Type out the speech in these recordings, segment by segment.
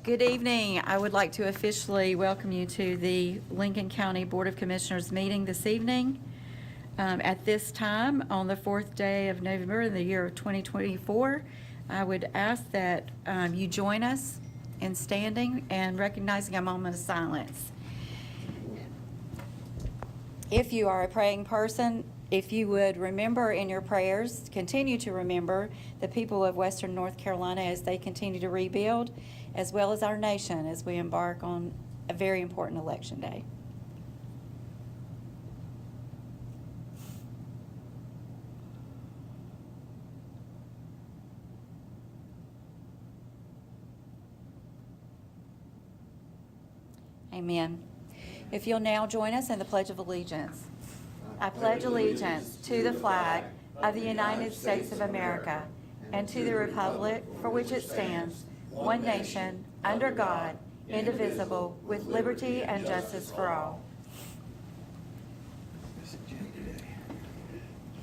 Good evening. I would like to officially welcome you to the Lincoln County Board of Commissioners meeting this evening. At this time, on the 4th day of November in the year of 2024, I would ask that you join us in standing and recognizing a moment of silence. If you are a praying person, if you would remember in your prayers, continue to remember the people of Western North Carolina as they continue to rebuild, as well as our nation as we embark on a very important election day. Amen. If you'll now join us in the Pledge of Allegiance. I pledge allegiance to the flag of the United States of America and to the republic for which it stands, one nation, under God, indivisible, with liberty and justice for all.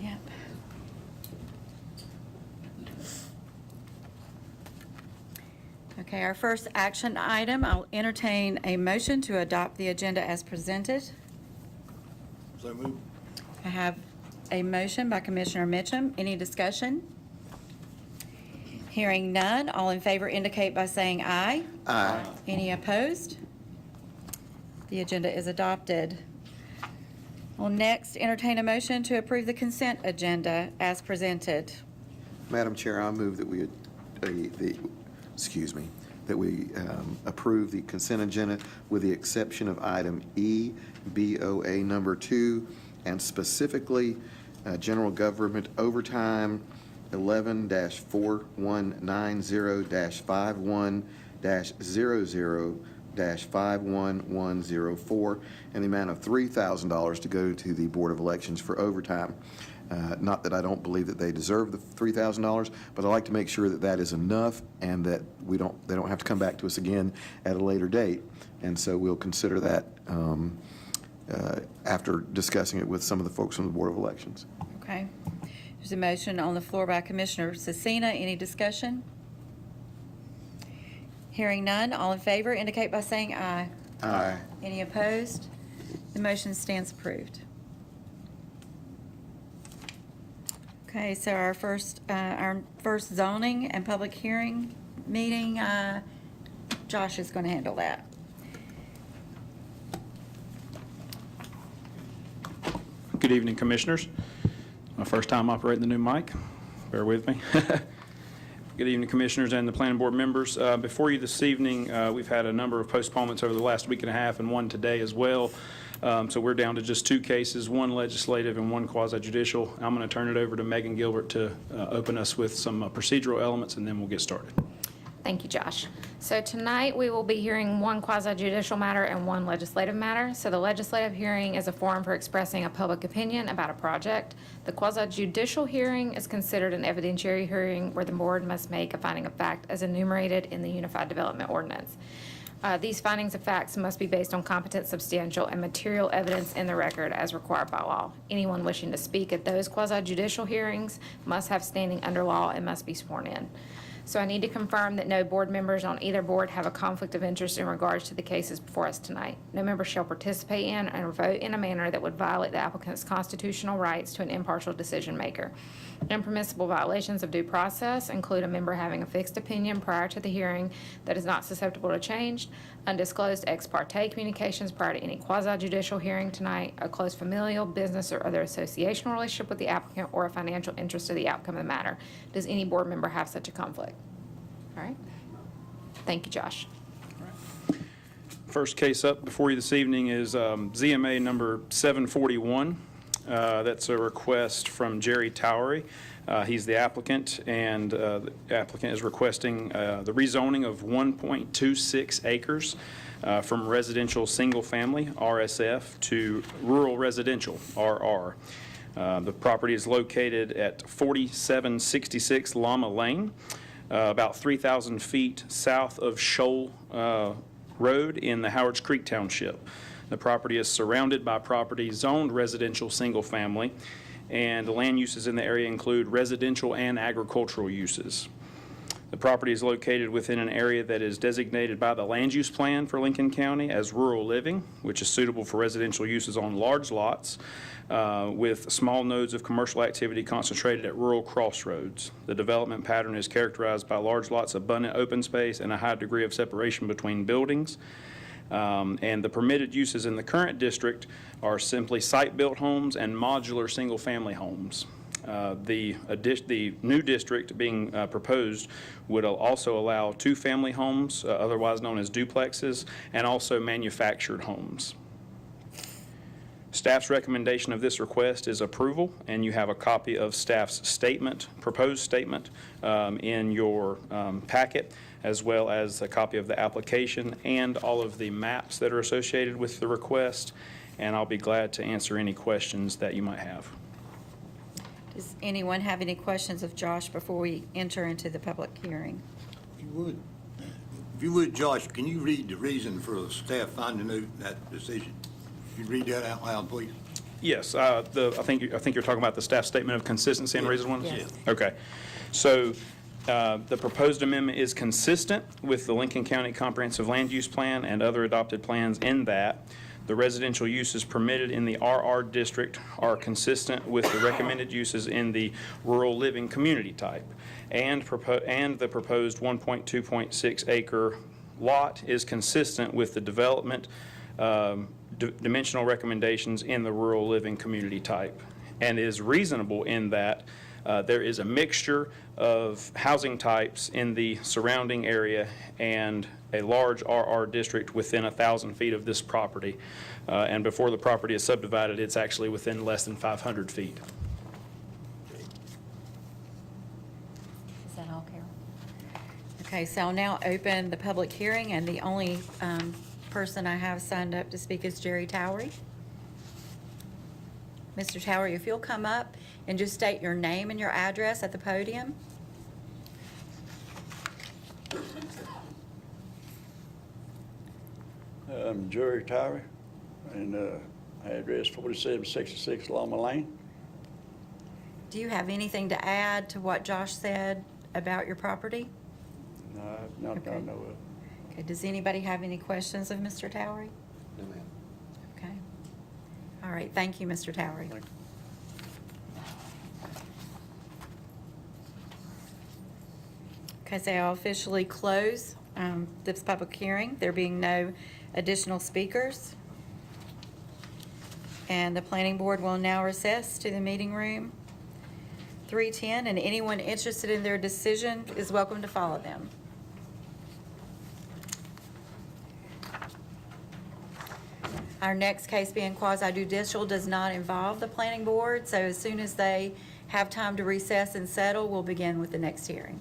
Yep. Okay, our first action item, I'll entertain a motion to adopt the agenda as presented. So moved. I have a motion by Commissioner Mitchum. Any discussion? Hearing none, all in favor indicate by saying aye. Aye. Any opposed? The agenda is adopted. We'll next entertain a motion to approve the consent agenda as presented. Madam Chair, I move that we approve the consent agenda with the exception of item E, BOA number 2, and specifically general government overtime 11-4190-51-00-51104 and the amount of $3,000 to go to the Board of Elections for overtime. Not that I don't believe that they deserve the $3,000, but I'd like to make sure that that is enough and that they don't have to come back to us again at a later date. And so we'll consider that after discussing it with some of the folks from the Board of Elections. Okay. There's a motion on the floor by Commissioner Cecina. Any discussion? Hearing none, all in favor indicate by saying aye. Aye. Any opposed? The motion stands approved. Okay, so our first zoning and public hearing meeting, Josh is going to handle that. Good evening, Commissioners. My first time operating the new mic. Bear with me. Good evening, Commissioners and the Planning Board members. Before you this evening, we've had a number of postponements over the last week and a half and one today as well. So we're down to just 2 cases, one legislative and one quasi-judicial. I'm going to turn it over to Megan Gilbert to open us with some procedural elements, and then we'll get started. Thank you, Josh. So tonight we will be hearing one quasi-judicial matter and one legislative matter. So the legislative hearing is a forum for expressing a public opinion about a project. The quasi-judicial hearing is considered an evidentiary hearing where the board must make a finding of fact as enumerated in the Unified Development Ordinance. These findings of facts must be based on competent, substantial, and material evidence in the record as required by law. Anyone wishing to speak at those quasi-judicial hearings must have standing under law and must be sworn in. So I need to confirm that no board members on either board have a conflict of interest in regards to the cases before us tonight. No member shall participate in or vote in a manner that would violate the applicant's constitutional rights to an impartial decision maker. Impermissible violations of due process include a member having a fixed opinion prior to the hearing that is not susceptible to change, undisclosed ex parte communications prior to any quasi-judicial hearing tonight, a close familial, business, or other associational relationship with the applicant, or a financial interest of the outcome of the matter. Does any board member have such a conflict? All right. Thank you, Josh. First case up before you this evening is ZMA number 741. That's a request from Jerry Towery. He's the applicant, and the applicant is requesting the rezoning of 1.26 acres from residential single family, RSF, to rural residential, RR. The property is located at 4766 Llama Lane, about 3,000 feet south of Shoal Road in the Howards Creek Township. The property is surrounded by property zoned residential single family, and the land uses in the area include residential and agricultural uses. The property is located within an area that is designated by the land use plan for Lincoln County as rural living, which is suitable for residential uses on large lots with small nodes of commercial activity concentrated at rural crossroads. The development pattern is characterized by large lots, abundant open space, and a high degree of separation between buildings. And the permitted uses in the current district are simply site-built homes and modular single-family homes. The new district being proposed would also allow two-family homes, otherwise known as duplexes, and also manufactured homes. Staff's recommendation of this request is approval, and you have a copy of staff's statement, proposed statement, in your packet, as well as a copy of the application and all of the maps that are associated with the request, and I'll be glad to answer any questions that you might have. Does anyone have any questions of Josh before we enter into the public hearing? If you would, Josh, can you read the reason for the staff finding that decision? Can you read that out loud, please? Yes, I think you're talking about the staff statement of consistency and reasonableness? Yes. Okay. So the proposed amendment is consistent with the Lincoln County Comprehensive Land Use Plan and other adopted plans in that the residential uses permitted in the RR district are consistent with the recommended uses in the rural living community type. And the proposed 1.2.6 acre lot is consistent with the development dimensional recommendations in the rural living community type, and is reasonable in that there is a mixture of housing types in the surrounding area and a large RR district within 1,000 feet of this property. And before the property is subdivided, it's actually within less than 500 feet. Is that all, Carol? Okay, so I'll now open the public hearing, and the only person I have signed up to speak is Jerry Towery. Mr. Towery, if you'll come up and just state your name and your address at the podium. I'm Jerry Towery, and address 4766 Loma Lane. Do you have anything to add to what Josh said about your property? No, not Okay. that I know of. Okay, does anybody have any questions of Mr. Towery? No, ma'am. Okay. All right, thank you, Mr. Towery. Thank you. Okay, so I'll officially close this public hearing, there being no additional speakers. And the planning board will now recess to the meeting room 310, and anyone interested in their decision is welcome to follow them. Our next case being quasi-judicial does not involve the planning board, so as soon as they have time to recess and settle, we'll begin with the next hearing.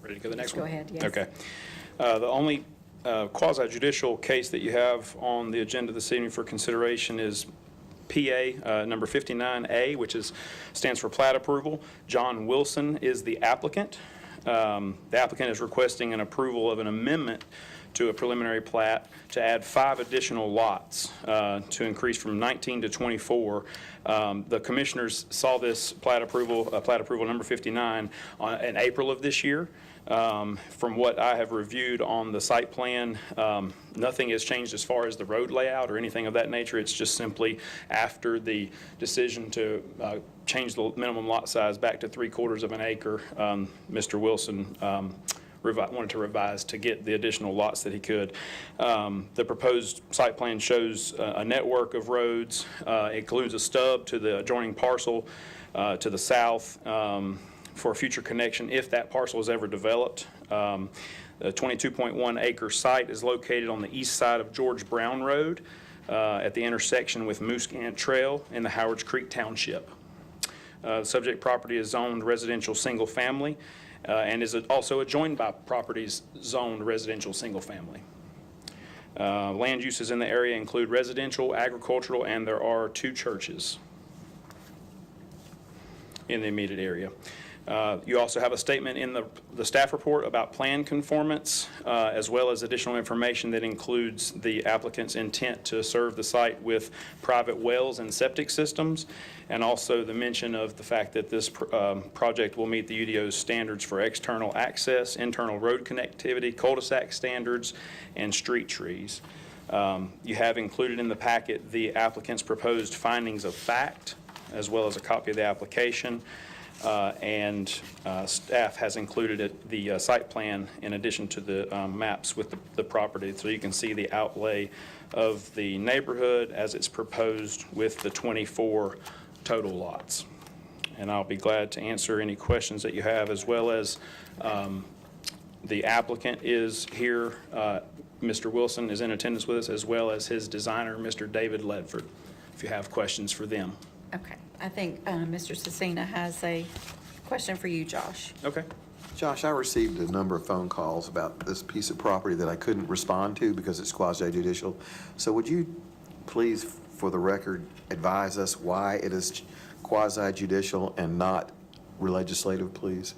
Ready to go to the next Go one? ahead, yes. Okay. The only quasi-judicial case that you have on the agenda this evening for consideration is PA number 59A, which stands for plat approval. John Wilson is the applicant. The applicant is requesting an approval of an amendment to a preliminary plat to add 5 additional lots to increase from 19 to 24. The commissioners saw this plat approval number 59 in April of this year. From what I have reviewed on the site plan, nothing has changed as far as the road layout or anything of that nature. It's just simply after the decision to change the minimum lot size back to 3/4 of an acre, Mr. Wilson wanted to revise to get the additional lots that he could. The proposed site plan shows a network of roads. It includes a stub to the adjoining parcel to the south for a future connection if that parcel is ever developed. The 22.1 acre site is located on the east side of George Brown Road. at the intersection with Moose Ant Trail in the Howards Creek Township. The subject property is zoned residential single-family and is also adjoined by properties zoned residential single-family. Land uses in the area include residential, agricultural, and there are 2 churches in the immediate area. You also have a statement in the staff report about plan conformance, as well as additional information that includes the applicant's intent to serve the site with private wells and septic systems, and also the mention of the fact that this project will meet the UDO's standards for external access, internal road connectivity, cul-de-sac standards, and street trees. You have included in the packet the applicant's proposed findings of fact, as well as a copy of the application. And staff has included the site plan in addition to the maps with the property, so you can see the outlay of the neighborhood as it's proposed with the 24 total lots. And I'll be glad to answer any questions that you have, as well as the applicant is here. Mr. Wilson is in attendance with us, as well as his designer, Mr. David Ledford, if you have questions for them. Okay, I think Mr. Cecina has a question for you, Josh. Okay. Josh, I received a number of phone calls about this piece of property that I couldn't respond to because it's quasi-judicial. So would you please, for the record, advise us why it is quasi-judicial and not legislative, please?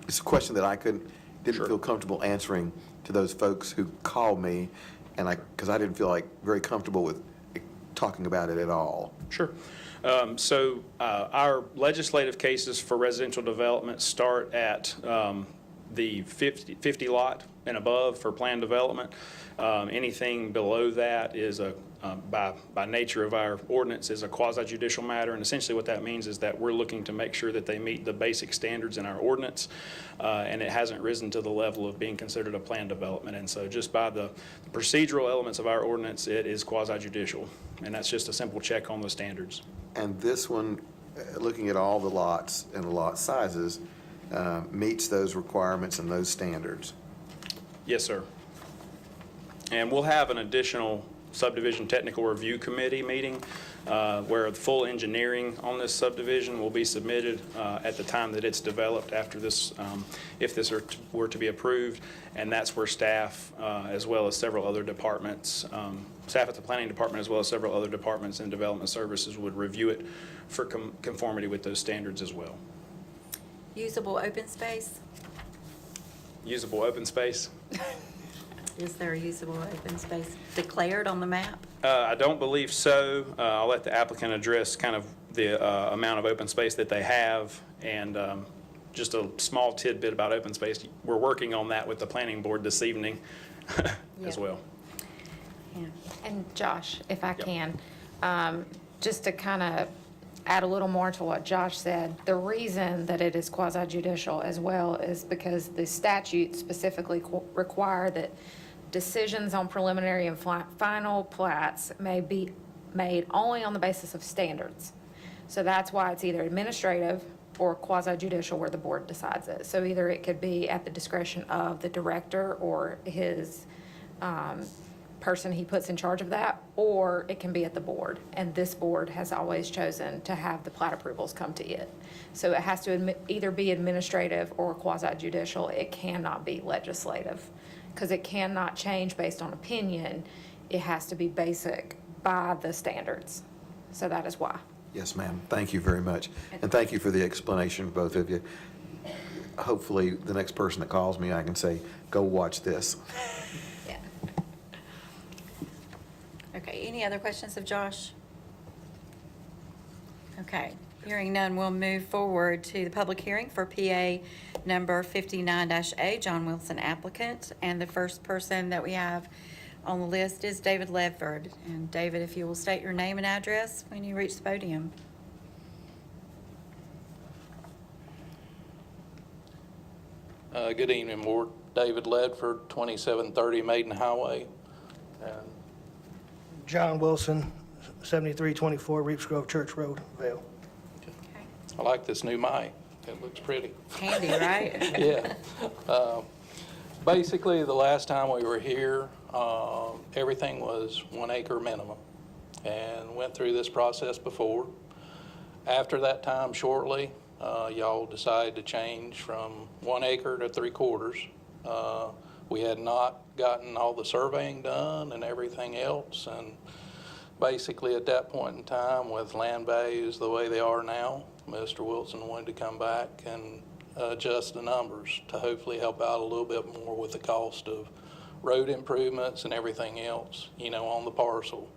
It's a question that I didn't Sure. feel comfortable answering to those folks who called me, and because I didn't feel like very comfortable with talking about it at all. Sure. So our legislative cases for residential development start at the 50 lot and above for planned development. Anything below that is by nature of our ordinance is a quasi-judicial matter, and essentially what that means is that we're looking to make sure that they meet the basic standards in our ordinance, and it hasn't risen to the level of being considered a planned development. And so just by the procedural elements of our ordinance, it is quasi-judicial, and that's just a simple check on the standards. And this one, looking at all the lots and the lot sizes, meets those requirements and those standards. Yes, sir. And we'll have an additional subdivision technical review committee meeting where the full engineering on this subdivision will be submitted at the time that it's developed after this, if this were to be approved. And that's where staff, as well as several other departments, staff at the planning department, as well as several other departments in development services would review it for conformity with those standards as well. Usable open space? Usable open space? Is there a usable open space declared on the map? I don't believe so. I'll let the applicant address kind of the amount of open space that they have, and just a small tidbit about open space. We're working on that with the planning board this evening as well. Yeah. And Josh, if I Yep. can, just to kind of add a little more to what Josh said, the reason that it is quasi-judicial as well is because the statute specifically require that decisions on preliminary and final plats may be made only on the basis of standards. So that's why it's either administrative or quasi-judicial where the board decides it. So either it could be at the discretion of the director or his person he puts in charge of that, or it can be at the board. And this board has always chosen to have the plat approvals come to it. So it has to either be administrative or quasi-judicial. It cannot be legislative because it cannot change based on opinion. It has to be basic by the standards. So that is why. Yes, ma'am. Thank you very much. And thank you for the explanation, both of you. Hopefully, the next person that calls me, I can say, go watch this. Yeah. Okay, any other questions of Josh? Okay, hearing none, we'll move forward to the public hearing for PA number 59-A, John Wilson applicant. And the first person that we have on the list is David Ledford. And David, if you will state your name and address when you reach the podium. Good evening, Board. David Ledford, 2730 Maiden Highway. And John Wilson, 7324 Reeps Grove Church Road, Vale. Okay. I like this new mic. It looks pretty. Handy, right? Yeah. Basically, the last time we were here, everything was 1 acre minimum. and went through this process before. After that time, shortly, y'all decided to change from 1 acre to 3/4. We had not gotten all the surveying done and everything else, and basically at that point in time, with land values the way they are now, Mr. Wilson wanted to come back and adjust the numbers to hopefully help out a little bit more with the cost of road improvements and everything else, on the parcel.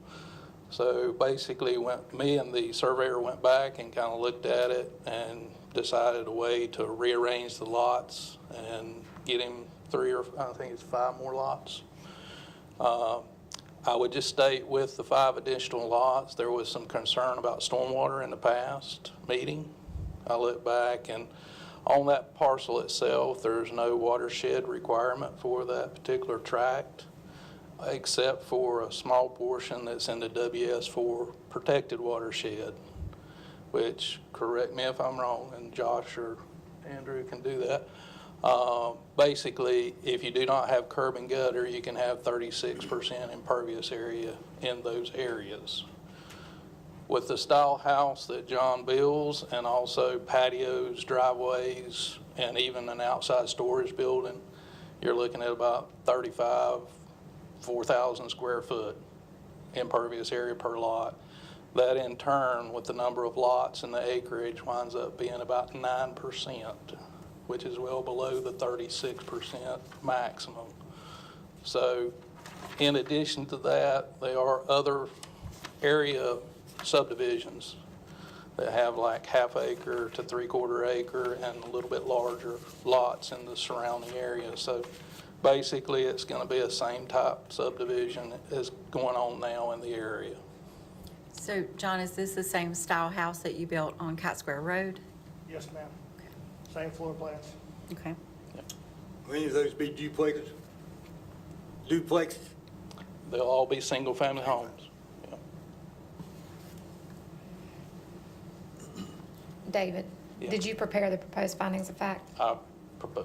So basically, me and the surveyor went back and kind of looked at it and decided a way to rearrange the lots and get him 5 more lots. I would just state with the 5 additional lots, there was some concern about stormwater in the past meeting. I looked back, and on that parcel itself, there's no watershed requirement for that particular tract, except for a small portion that's in the WS4 protected watershed, which, correct me if I'm wrong, and Josh or Andrew can do that. Basically, if you do not have curb and gutter, you can have 36% impervious area in those areas. With the style house that John builds, and also patios, driveways, and even an outside storage building, you're looking at about 4,000 square foot impervious area per lot. That in turn, with the number of lots and the acreage, winds up being about 9%, which is well below the 36% maximum. So in addition to that, there are other area subdivisions that have like 1/2 acre to 3/4 acre and a little bit larger lots in the surrounding area. So basically, it's going to be the same type subdivision as going on now in the area. So, John, is this the same style house that you built on Cat Square Road? Yes, ma'am. Same floor plans. Okay. Will any of those be duplexes? Duplexes? They'll all be single-family homes. Yeah. David, Yeah. did you prepare the proposed findings of fact?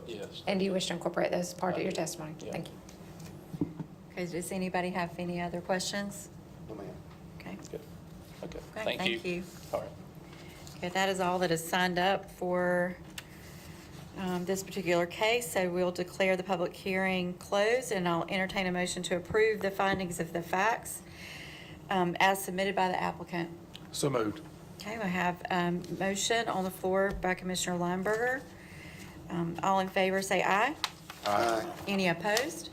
Yes. And do you wish to incorporate those as part of your testimony? Yeah. Thank you. Okay, does anybody have any other questions? No, ma'am. Okay. Good. Okay. Okay, thank you. All right. Okay, that is all that is signed up for this particular case, so we'll declare the public hearing closed, and I'll entertain a motion to approve the findings of the facts as submitted by the applicant. So moved. Okay, we have motion on the floor by Commissioner Lineberger. All in favor, say aye. Aye. Any opposed?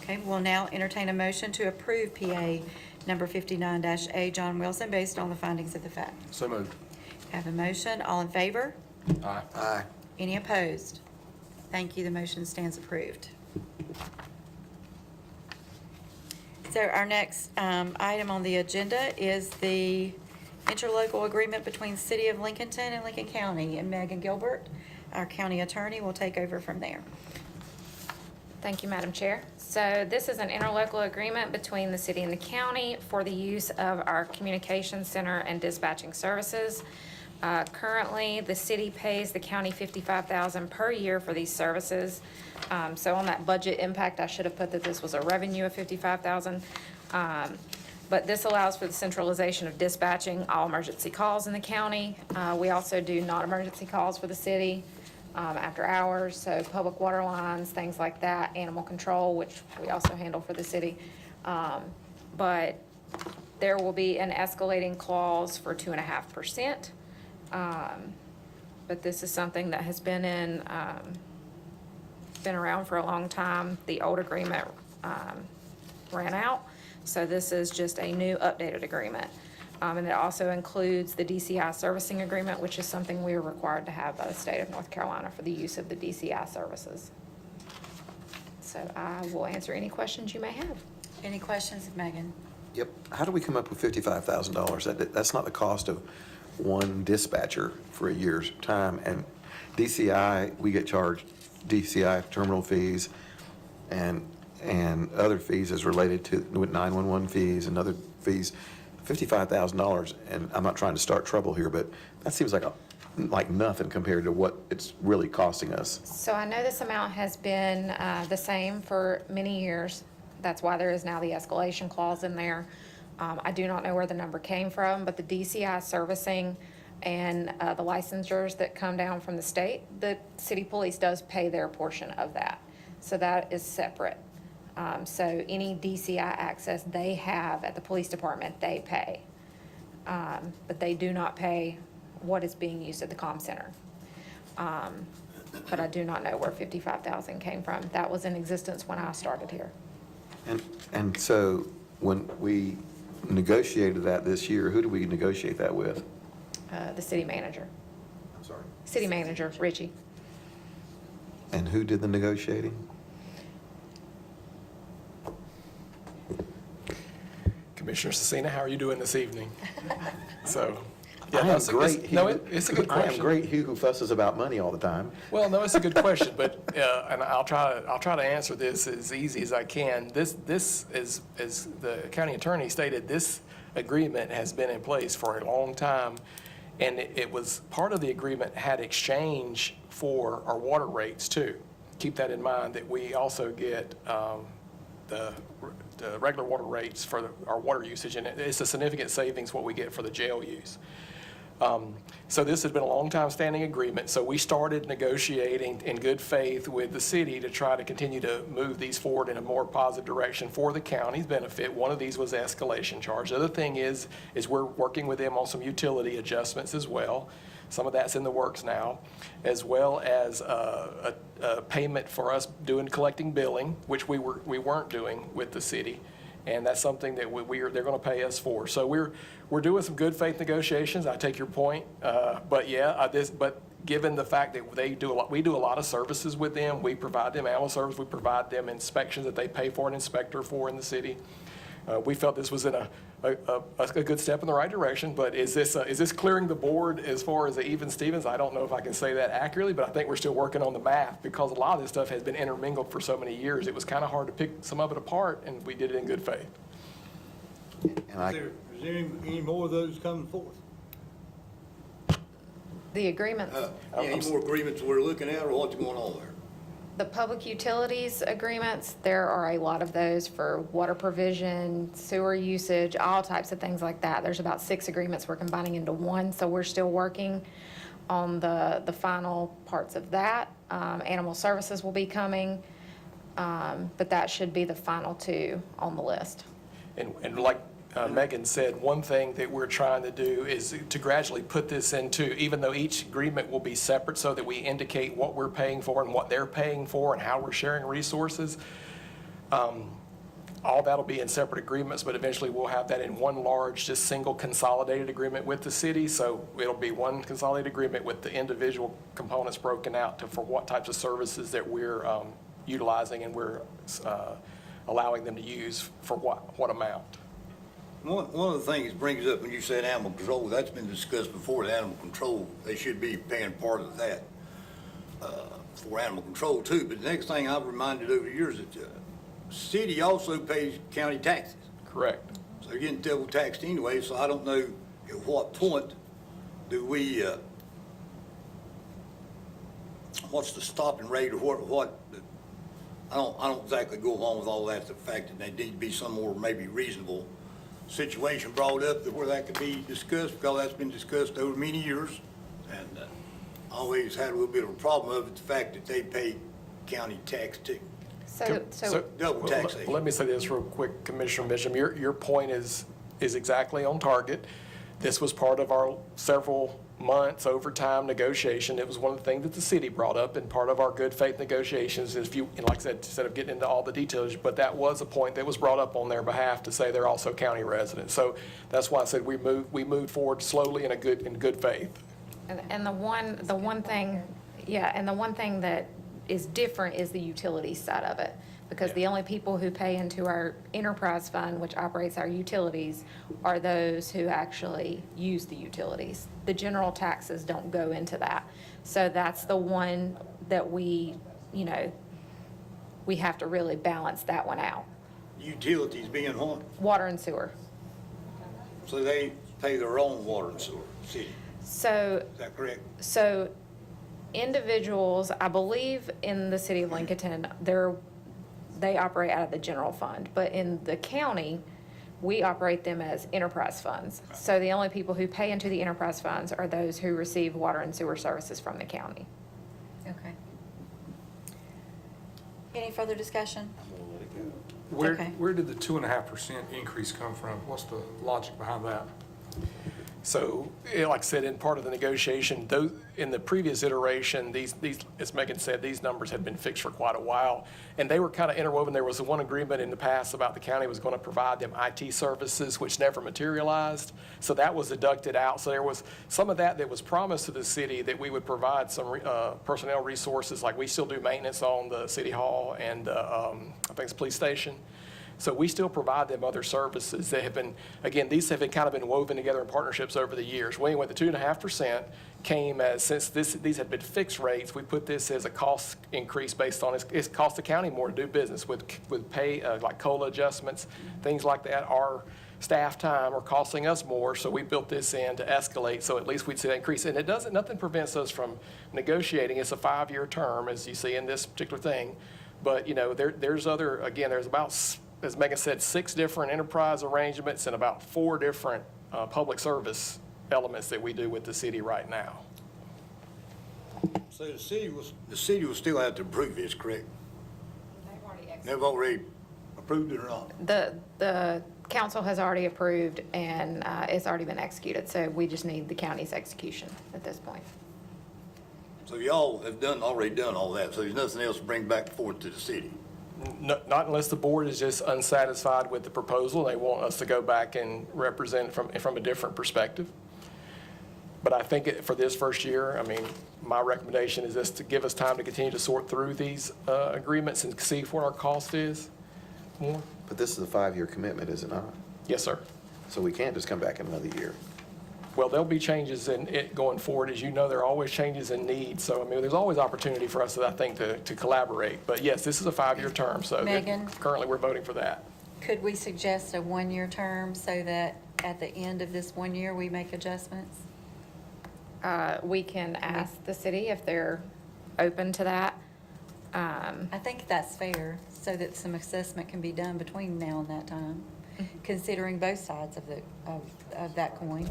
Okay, we'll now entertain a motion to approve PA number 59-A, John Wilson, based on the findings of the fact. So moved. Have a motion, all in favor? Aye. Aye. Any opposed? Thank you, the motion stands approved. So our next item on the agenda is the interlocal agreement between the City of Lincolnton and Lincoln County, and Megan Gilbert, our county attorney, will take over from there. Thank you, Madam Chair. So this is an interlocal agreement between the city and the county for the use of our communications center and dispatching services. Currently, the city pays the county $55,000 per year for these services. So on that budget impact, I should have put that this was a revenue of $55,000. But this allows for the centralization of dispatching all emergency calls in the county. We also do non-emergency calls for the city after hours, so public water lines, things like that, animal control, which we also handle for the city. But there will be an escalating clause for 2.5%. But this is something that has been around for a long time. The old agreement ran out, so this is just a new updated agreement. And it also includes the DCI servicing agreement, which is something we are required to have by the state of North Carolina for the use of the DCI services. So I will answer any questions you may have. Any questions of Megan? Yep. How do we come up with $55,000? That's not the cost of one dispatcher for a year's time. And DCI, we get charged DCI terminal fees and other fees as related to 911 fees and other fees. $55,000, and I'm not trying to start trouble here, but that seems like nothing compared to what it's really costing us. So I know this amount has been the same for many years. That's why there is now the escalation clause in there. I do not know where the number came from, but the DCI servicing and the licensures that come down from the state, the city police does pay their portion of that. So that is separate. So any DCI access they have at the police department, they pay. But they do not pay what is being used at the comm center. But I do not know where 55,000 came from. That was in existence when I started here. And so when we negotiated that this year, who did we negotiate that with? The city manager. I'm sorry. City manager, Richie. And who did the negotiating? Commissioner Cecina, how are you doing this evening? So, I am that's great. it's a good I am question. great Hugh who fusses about money all the time. Well, no, it's a good question, but and I'll try to answer this as easy as I can. This is, as the county attorney stated, this agreement has been in place for a long time, and it was part of the agreement had exchange for our water rates too. Keep that in mind, that we also get the regular water rates for our water usage, and it's a significant savings what we get for the jail use. So this has been a long time standing agreement. So we started negotiating in good faith with the city to try to continue to move these forward in a more positive direction for the county's benefit. One of these was the escalation charge. The other thing is we're working with them on some utility adjustments as well. Some of that's in the works now, as well as a payment for us collecting billing, which we weren't doing with the city. And that's something that they're going to pay us for. So we're doing some good faith negotiations. I take your point, but yeah, but given the fact that we do a lot of services with them, we provide them animal service, we provide them inspections that they pay for an inspector for in the city. We felt this was in a good step in the right direction. But is this clearing the board as far as the even Stevens? I don't know if I can say that accurately, but I think we're still working on the math because a lot of this stuff has been intermingled for so many years. It was kind of hard to pick some of it apart, and we did it in good faith. And Is there any more of those coming forth? The agreements, Any more agreements we're looking at, or what's going on there? the public utilities agreements, there are a lot of those for water provision, sewer usage, all types of things like that. There's about 6 agreements we're combining into one, so we're still working on the final parts of that. Animal services will be coming, but that should be the final 2 on the list. And like Megan said, one thing that we're trying to do is to gradually put this into, even though each agreement will be separate so that we indicate what we're paying for and what they're paying for and how we're sharing resources, all that'll be in separate agreements, but eventually we'll have that in one large, just single consolidated agreement with the city. So it'll be one consolidated agreement with the individual components broken out for what types of services that we're utilizing and we're allowing them to use for what amount. One of the things it brings up when you said animal control, that's been discussed before, the animal control, they should be paying part of that for animal control too. But the next thing I've reminded over the years is that the city also pays county taxes. Correct. So they're getting double taxed anyway, so I don't know at what point do we, what's the stopping rate or what, I don't exactly go along with all that, the fact that there need to be some more maybe reasonable situation brought up where that could be discussed, because that's been discussed over many years. And I always had a little bit of a problem of it, the fact that they pay county tax too. So Double taxation. Let me say this real quick, Commissioner Mitchum. Your point is exactly on target. This was part of our several months overtime negotiation. It was one of the things that the city brought up, and part of our good faith negotiations is, and like I said, instead of getting into all the details, but that was a point that was brought up on their behalf to say they're also county residents. So that's why I said we moved forward slowly in good faith. And the one thing that is different is the utilities side of it. Because the only people who pay into our enterprise fund, which operates our utilities, are those who actually use the utilities. The general taxes don't go into that. So that's the one that we have to really balance that one out. Utilities being what? Water and sewer. So they pay their own water and sewer, city. So Is that correct? So individuals, I believe in the city of Lincoln, they operate out of the general fund, but in the county, We operate them as enterprise funds. So the only people who pay into the enterprise funds are those who receive water and sewer services from the county. Okay. Any further discussion? Where, Okay. where did the 2.5% increase come from? What's the logic behind that? So, like I said, in part of the negotiation, those, in the previous iteration, these, as Megan said, these numbers had been fixed for quite a while, and they were kind of interwoven. There was one agreement in the past about the county was going to provide them IT services, which never materialized. So that was deducted out. So there was some of that was promised to the city that we would provide some personnel resources, like we still do maintenance on the city hall and I think it's police station. So we still provide them other services that have been, again, these have been kind of been woven together in partnerships over the years. Well, anyway, the 2.5% came as, since these had been fixed rates, we put this as a cost increase based on, it's cost the county more to do business with pay, like COLA adjustments, things like that. Our staff time are costing us more, so we built this in to escalate, so at least we'd see that increase. And it doesn't, nothing prevents us from negotiating. It's a 5-year term, as you see in this particular thing. But, you know, there's other, again, there's about, as Megan said, 6 different enterprise arrangements and about 4 different public service elements that we do with the city right now. So the city will still have to approve this, correct? They've already approved it or not? The council has already approved and it's already been executed, so we just need the county's execution at this point. So y'all have already done all that, so there's nothing else to bring back forth to the city? Not unless the board is just unsatisfied with the proposal. They want us to go back and represent it from a different perspective. But I think for this first year, I mean, my recommendation is just to give us time to continue to sort through these agreements and see what our cost is more. But this is a 5-year commitment, is it not? Yes, sir. So we can't just come back in another year. Well, there'll be changes in it going forward. As you know, there are always changes in need. So, I mean, there's always opportunity for us, I think, to collaborate. But yes, this is a 5-year term, so Megan? currently we're voting for that. Could we suggest a 1-year term so that at the end of this 1 year, we make adjustments? We can ask the city if they're open to that. I think that's fair, so that some assessment can be done between now and that time, considering both sides of that coin.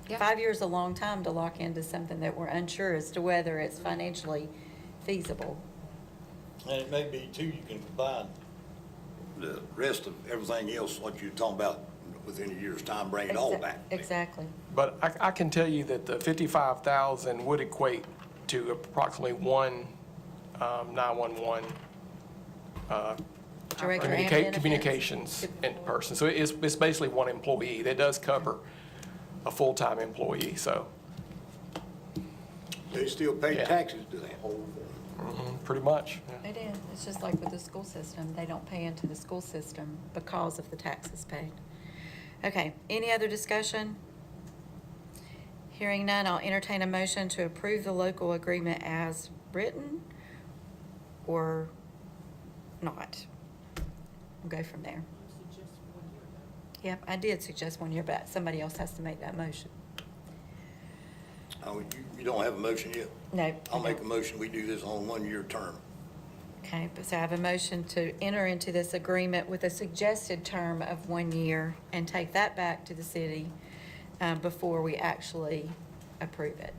Yeah. 5 years is a long time to lock into something that we're unsure as to whether it's financially feasible. And it may be too, you can combine the rest of everything else, what you're talking about, within a year's time, bring it all back. Exactly. But I can tell you that the 55,000 would equate to approximately one 911 Director and benefits. communications in person. So it's basically one employee. That does cover a full-time employee, so They still pay Yeah. taxes, do they? pretty much. Yeah. It is. It's just like with the school system. They don't pay into the school system because of the taxes paid. Okay, any other discussion? Hearing none, I'll entertain a motion to approve the local agreement as written or not. We'll go from there. Yep, I did suggest 1 year, but somebody else has to make that motion. Oh, you don't have a motion yet? No. I I'll make a don't. motion, we do this on a 1-year term. Okay, but so I have a motion to enter into this agreement with a suggested term of 1 year and take that back to the city before we actually approve it.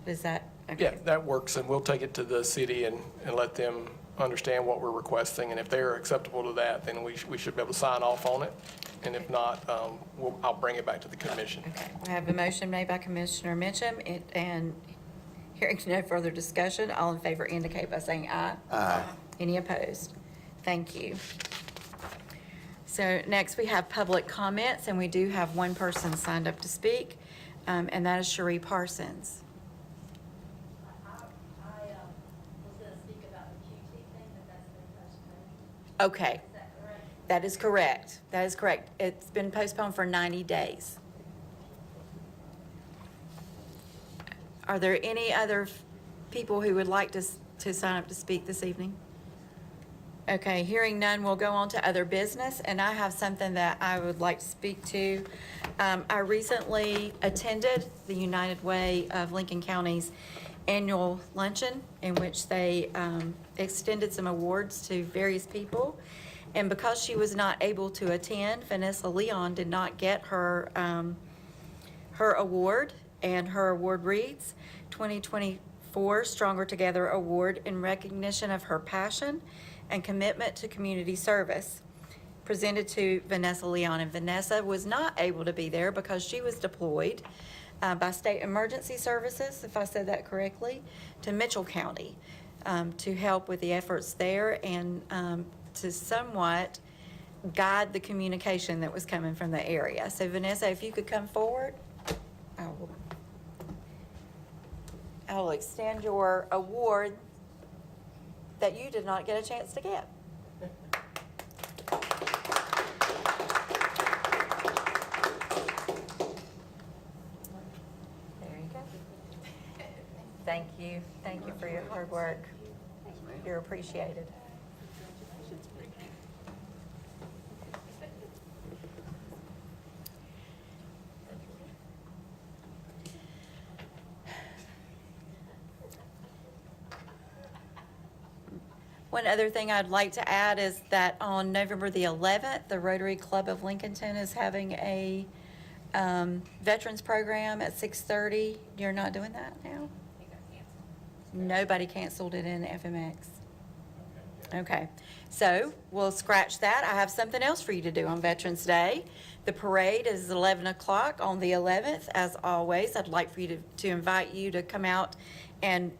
Is that? Okay. Yeah, that works, and we'll take it to the city and let them understand what we're requesting, and if they're acceptable to that, then we should be able to sign off on it, and if not, I'll bring it back to the commission. Okay, we have a motion made by Commissioner Mitchum, and hearing no further discussion, all in favor indicate by saying aye. Aye. Any opposed? Thank you. So next, we have public comments, and we do have one person signed up to speak, and that is Cherie Parsons. I was going to speak about the QT thing, but that's been postponed. Okay, Is that correct? that is correct. That is correct. It's been postponed for 90 days. Are there any other people who would like to sign up to speak this evening? Okay, hearing none, we'll go on to other business, and I have something that I would like to speak to. I recently attended the United Way of Lincoln County's annual luncheon, in which they extended some awards to various people. And because she was not able to attend, Vanessa Leon did not get her, her award, and her award reads, 2024 Stronger Together Award in recognition of her passion and commitment to community service, presented to Vanessa Leon. And Vanessa was not able to be there because she was deployed by State Emergency Services, if I said that correctly, to Mitchell County to help with the efforts there and to somewhat guide the communication that was coming from the area. So Vanessa, if you could come forward, I will extend your award that you did not get a chance to get. There you go. Thank you. Thank you for your hard work. You're appreciated. One other thing I'd like to add is that on November the 11th, the Rotary Club of Lincolnton is having a veterans program at 6:30. You're not doing that now? Nobody canceled it in FMX. Okay, so we'll scratch that. I have something else for you to do on Veterans Day. The parade is 11 o'clock on the 11th. As always, I'd like for you to invite you to come out and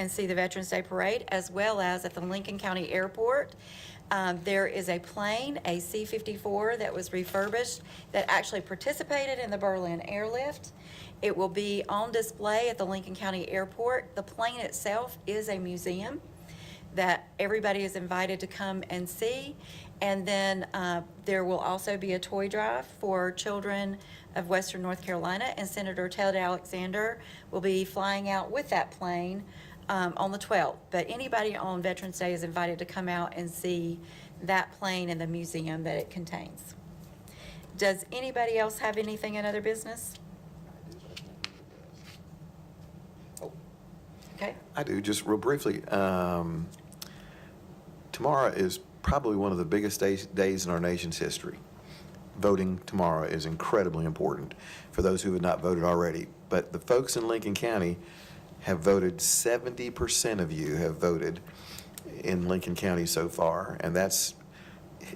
see the Veterans Day Parade, as well as at the Lincoln County Airport. There is a plane, a C-54, that was refurbished that actually participated in the Berlin airlift. It will be on display at the Lincoln County Airport. The plane itself is a museum that everybody is invited to come and see. And then there will also be a toy drive for children of Western North Carolina, and Senator Ted Alexander will be flying out with that plane on the 12th. But anybody on Veterans Day is invited to come out and see that plane and the museum that it contains. Does anybody else have anything in other business? Okay. I do, just real briefly. Tomorrow is probably one of the biggest days in our nation's history. Voting tomorrow is incredibly important for those who have not voted already. But the folks in Lincoln County have voted, 70% of you have voted in Lincoln County so far, and that's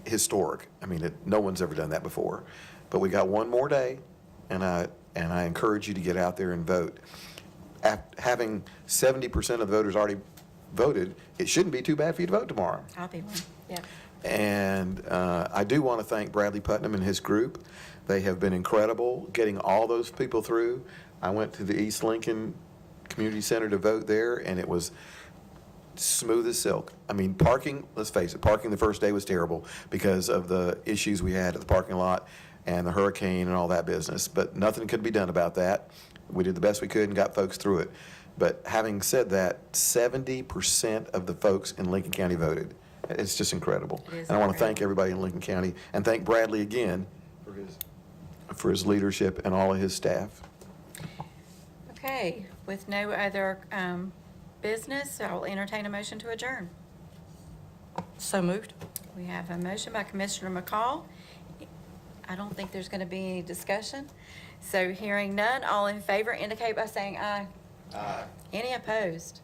historic. I mean, no one's ever done that before. But we got one more day, and I encourage you to get out there and vote. Having 70% of the voters already voted, it shouldn't be too bad for you to vote tomorrow. I'll be one, yeah. And I do want to thank Bradley Putnam and his group. They have been incredible getting all those people through. I went to the East Lincoln Community Center to vote there, and it was smooth as silk. I mean, parking, let's face it, parking the first day was terrible because of the issues we had at the parking lot and the hurricane and all that business. But nothing could be done about that. We did the best we could and got folks through it. But having said that, 70% of the folks in Lincoln County voted. It's just incredible. It is and I want to incredible. thank everybody in Lincoln County and thank Bradley again for his leadership and all of his staff. Okay, with no other business, I'll entertain a motion to adjourn. So moved. We have a motion by Commissioner McCall. I don't think there's going to be any discussion. So hearing none, all in favor indicate by saying aye. Aye. Any opposed?